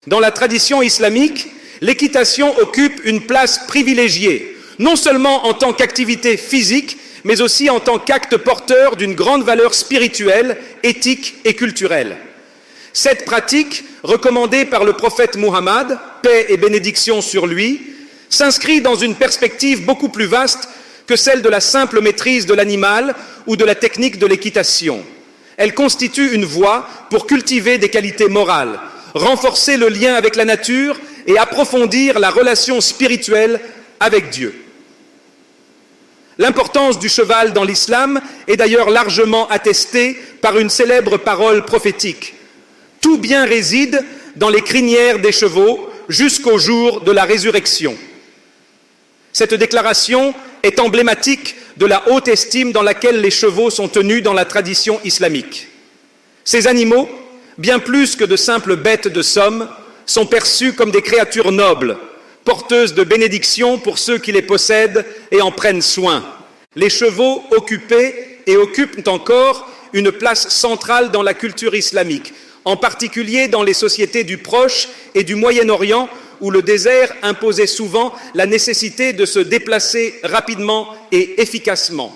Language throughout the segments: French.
Dans la tradition islamique, l'équitation occupe une place privilégiée, non seulement en tant qu'activité physique, mais aussi en tant qu'acte porteur d'une grande valeur spirituelle, éthique et culturelle. Cette pratique, recommandée par le prophète Muhammad, paix et bénédiction sur lui, s'inscrit dans une perspective beaucoup plus vaste que celle de la simple maîtrise de l'animal ou de la technique de l'équitation. Elle constitue une voie pour cultiver des qualités morales, renforcer le lien avec la nature et approfondir la relation spirituelle avec Dieu. L'importance du cheval dans l'islam est d'ailleurs largement attestée par une célèbre parole prophétique. Tout bien réside dans les crinières des chevaux jusqu'au jour de la résurrection. Cette déclaration est emblématique de la haute estime dans laquelle les chevaux sont tenus dans la tradition islamique. Ces animaux, bien plus que de simples bêtes de somme, sont perçus comme des créatures nobles, porteuses de bénédictions pour ceux qui les possèdent et en prennent soin. Les chevaux occupaient et occupent encore une place centrale dans la culture islamique, en particulier dans les sociétés du Proche et du Moyen-Orient, où le désert imposait souvent la nécessité de se déplacer rapidement et efficacement.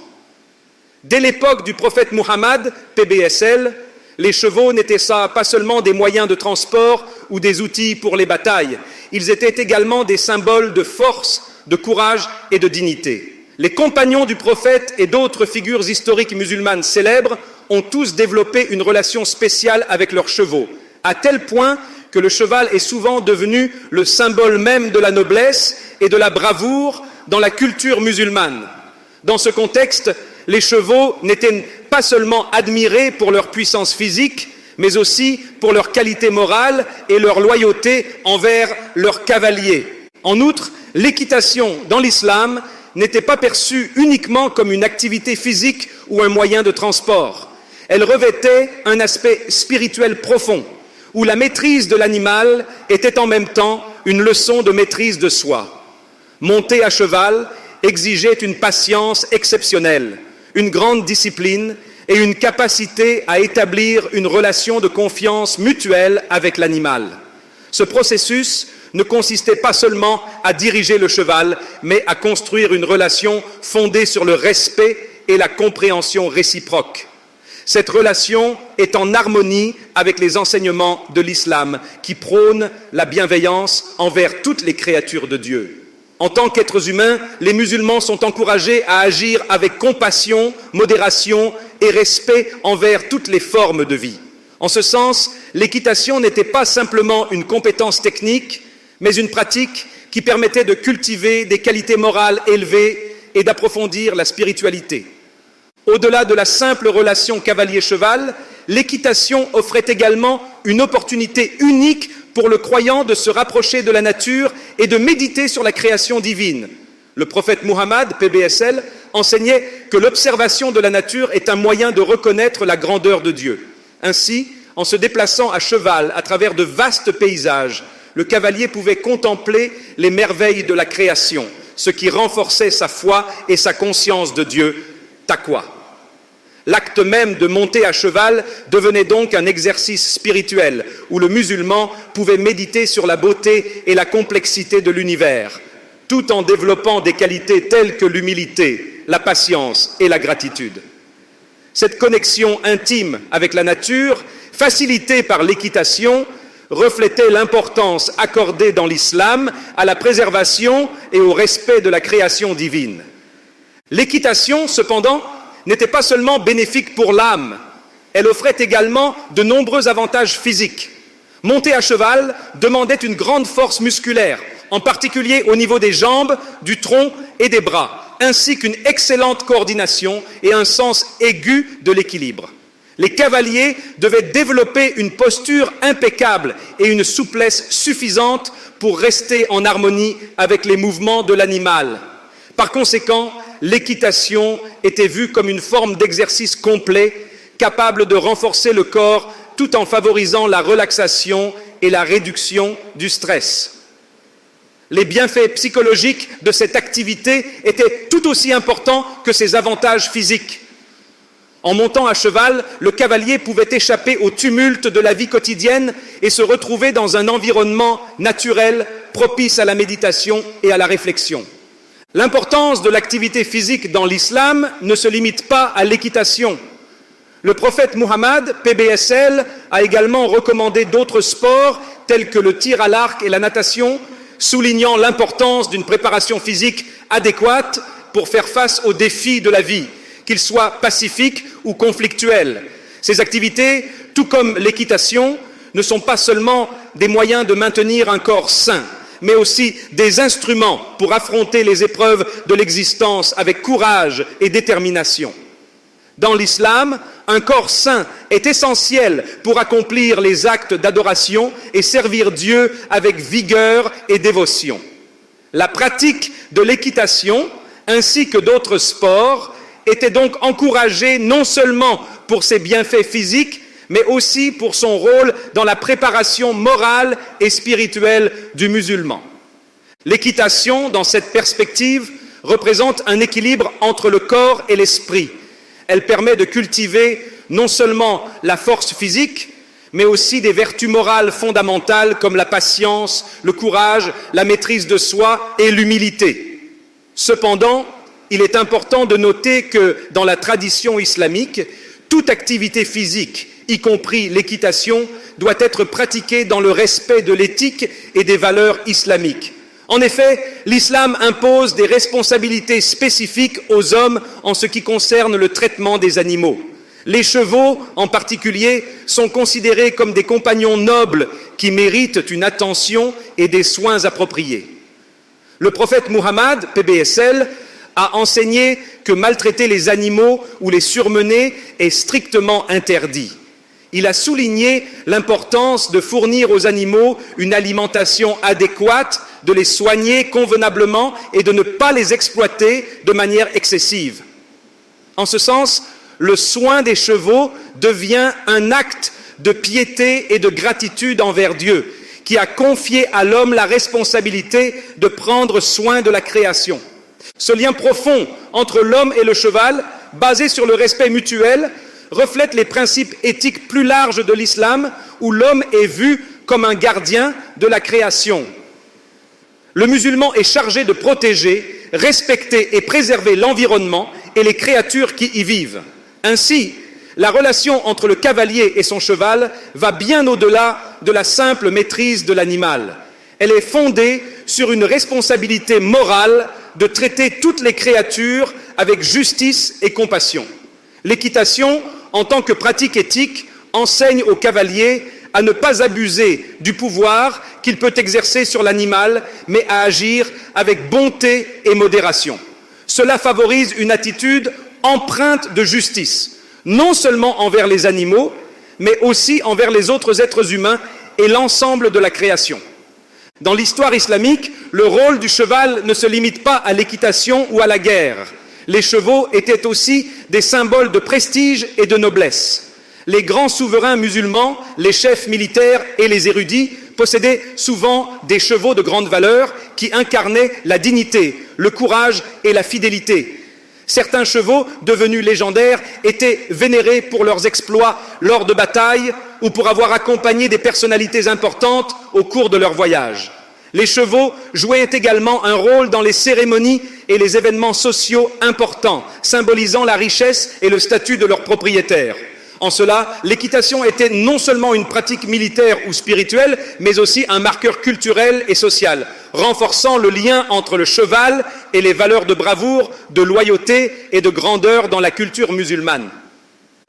Dès l'époque du prophète Muhammad, PBSL, les chevaux n'étaient pas seulement des moyens de transport ou des outils pour les batailles, ils étaient également des symboles de force, de courage et de dignité. Les compagnons du prophète et d'autres figures historiques musulmanes célèbres ont tous développé une relation spéciale avec leurs chevaux, à tel point que le cheval est souvent devenu le symbole même de la noblesse et de la bravoure dans la culture musulmane. Dans ce contexte, les chevaux n'étaient pas seulement admirés pour leur puissance physique, mais aussi pour leur qualité morale et leur loyauté envers leurs cavaliers. En outre, l'équitation dans l'islam n'était pas perçue uniquement comme une activité physique ou un moyen de transport. Elle revêtait un aspect spirituel profond, où la maîtrise de l'animal était en même temps une leçon de maîtrise de soi. Monter à cheval exigeait une patience exceptionnelle, une grande discipline et une capacité à établir une relation de confiance mutuelle avec l'animal. Ce processus ne consistait pas seulement à diriger le cheval, mais à construire une relation fondée sur le respect et la compréhension réciproque. Cette relation est en harmonie avec les enseignements de l'islam qui prônent la bienveillance envers toutes les créatures de Dieu. En tant qu'êtres humains, les musulmans sont encouragés à agir avec compassion, modération et respect envers toutes les formes de vie. En ce sens, l'équitation n'était pas simplement une compétence technique, mais une pratique qui permettait de cultiver des qualités morales élevées et d'approfondir la spiritualité. Au-delà de la simple relation cavalier-cheval, l'équitation offrait également une opportunité unique pour le croyant de se rapprocher de la nature et de méditer sur la création divine. Le prophète Muhammad, PBSL, enseignait que l'observation de la nature est un moyen de reconnaître la grandeur de Dieu. Ainsi, en se déplaçant à cheval à travers de vastes paysages, le cavalier pouvait contempler les merveilles de la création, ce qui renforçait sa foi et sa conscience de Dieu, taqwa. L'acte même de monter à cheval devenait donc un exercice spirituel où le musulman pouvait méditer sur la beauté et la complexité de l'univers, tout en développant des qualités telles que l'humilité, la patience et la gratitude. Cette connexion intime avec la nature, facilitée par l'équitation, reflétait l'importance accordée dans l'islam à la préservation et au respect de la création divine. L'équitation, cependant, n'était pas seulement bénéfique pour l'âme, elle offrait également de nombreux avantages physiques. Monter à cheval demandait une grande force musculaire, en particulier au niveau des jambes, du tronc et des bras, ainsi qu'une excellente coordination et un sens aigu de l'équilibre. Les cavaliers devaient développer une posture impeccable et une souplesse suffisante pour rester en harmonie avec les mouvements de l'animal. Par conséquent, l'équitation était vue comme une forme d'exercice complet, capable de renforcer le corps tout en favorisant la relaxation et la réduction du stress. Les bienfaits psychologiques de cette activité étaient tout aussi importants que ses avantages physiques. En montant à cheval, le cavalier pouvait échapper au tumulte de la vie quotidienne et se retrouver dans un environnement naturel, propice à la méditation et à la réflexion. L'importance de l'activité physique dans l'islam ne se limite pas à l'équitation. Le prophète Muhammad, PBSL, a également recommandé d'autres sports tels que le tir à l'arc et la natation, soulignant l'importance d'une préparation physique adéquate pour faire face aux défis de la vie, qu'ils soient pacifiques ou conflictuels. Ces activités, tout comme l'équitation, ne sont pas seulement des moyens de maintenir un corps sain, mais aussi des instruments pour affronter les épreuves de l'existence avec courage et détermination. Dans l'islam, un corps sain est essentiel pour accomplir les actes d'adoration et servir Dieu avec vigueur et dévotion. La pratique de l'équitation, ainsi que d'autres sports, était donc encouragée non seulement pour ses bienfaits physiques, mais aussi pour son rôle dans la préparation morale et spirituelle du musulman. L'équitation, dans cette perspective, représente un équilibre entre le corps et l'esprit. Elle permet de cultiver non seulement la force physique, mais aussi des vertus morales fondamentales comme la patience, le courage, la maîtrise de soi et l'humilité. Cependant, il est important de noter que dans la tradition islamique, toute activité physique, y compris l'équitation, doit être pratiquée dans le respect de l'éthique et des valeurs islamiques. En effet, l'islam impose des responsabilités spécifiques aux hommes en ce qui concerne le traitement des animaux. Les chevaux, en particulier, sont considérés comme des compagnons nobles qui méritent une attention et des soins appropriés. Le prophète Muhammad, PBSL, a enseigné que maltraiter les animaux ou les surmener est strictement interdit. Il a souligné l'importance de fournir aux animaux une alimentation adéquate, de les soigner convenablement et de ne pas les exploiter de manière excessive. En ce sens, le soin des chevaux devient un acte de piété et de gratitude envers Dieu, qui a confié à l'homme la responsabilité de prendre soin de la création. Ce lien profond entre l'homme et le cheval, basé sur le respect mutuel, reflète les principes éthiques plus larges de l'islam, où l'homme est vu comme un gardien de la création. Le musulman est chargé de protéger, respecter et préserver l'environnement et les créatures qui y vivent. Ainsi, la relation entre le cavalier et son cheval va bien au-delà de la simple maîtrise de l'animal. Elle est fondée sur une responsabilité morale de traiter toutes les créatures avec justice et compassion. L'équitation, en tant que pratique éthique, enseigne au cavalier à ne pas abuser du pouvoir qu'il peut exercer sur l'animal, mais à agir avec bonté et modération. Cela favorise une attitude empreinte de justice, non seulement envers les animaux, mais aussi envers les autres êtres humains et l'ensemble de la création. Dans l'histoire islamique, le rôle du cheval ne se limite pas à l'équitation ou à la guerre. Les chevaux étaient aussi des symboles de prestige et de noblesse. Les grands souverains musulmans, les chefs militaires et les érudits possédaient souvent des chevaux de grande valeur qui incarnaient la dignité, le courage et la fidélité. Certains chevaux, devenus légendaires, étaient vénérés pour leurs exploits lors de batailles ou pour avoir accompagné des personnalités importantes au cours de leur voyage. Les chevaux jouaient également un rôle dans les cérémonies et les événements sociaux importants, symbolisant la richesse et le statut de leurs propriétaires. En cela, l'équitation était non seulement une pratique militaire ou spirituelle, mais aussi un marqueur culturel et social, renforçant le lien entre le cheval et les valeurs de bravoure, de loyauté et de grandeur dans la culture musulmane.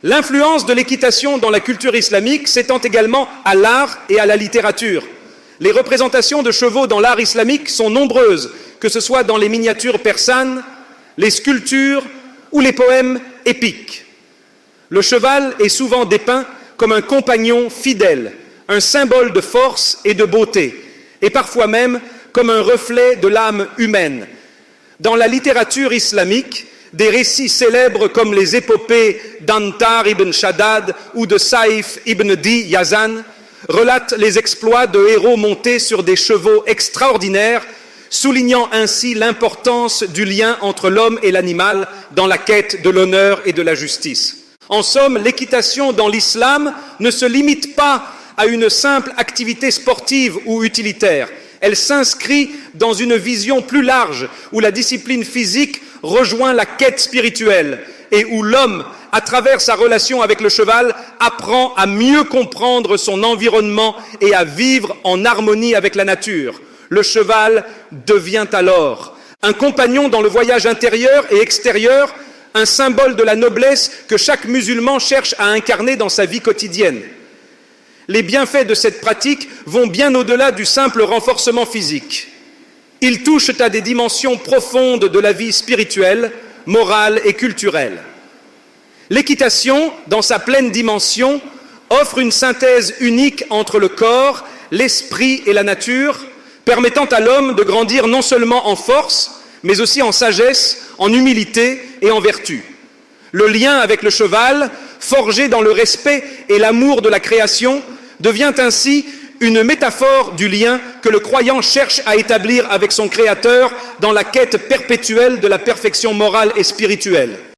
L'influence de l'équitation dans la culture islamique s'étend également à l'art et à la littérature. Les représentations de chevaux dans l'art islamique sont nombreuses, que ce soit dans les miniatures persanes, les sculptures ou les poèmes épiques. Le cheval est souvent dépeint comme un compagnon fidèle, un symbole de force et de beauté, et parfois même comme un reflet de l'âme humaine. Dans la littérature islamique, des récits célèbres comme les épopées d'Antar ibn Shaddad ou de Saïf ibn Di Yazan relatent les exploits de héros montés sur des chevaux extraordinaires, soulignant ainsi l'importance du lien entre l'homme et l'animal dans la quête de l'honneur et de la justice. En somme, l'équitation dans l'islam ne se limite pas à une simple activité sportive ou utilitaire. Elle s'inscrit dans une vision plus large où la discipline physique rejoint la quête spirituelle et où l'homme, à travers sa relation avec le cheval, apprend à mieux comprendre son environnement et à vivre en harmonie avec la nature. Le cheval devient alors un compagnon dans le voyage intérieur et extérieur, un symbole de la noblesse que chaque musulman cherche à incarner dans sa vie quotidienne. Les bienfaits de cette pratique vont bien au-delà du simple renforcement physique. Ils touchent à des dimensions profondes de la vie spirituelle, morale et culturelle. L'équitation, dans sa pleine dimension, offre une synthèse unique entre le corps, l'esprit et la nature, permettant à l'homme de grandir non seulement en force, mais aussi en sagesse, en humilité et en vertu. Le lien avec le cheval, forgé dans le respect et l'amour de la création, devient ainsi une métaphore du lien que le croyant cherche à établir avec son Créateur dans la quête perpétuelle de la perfection morale et spirituelle.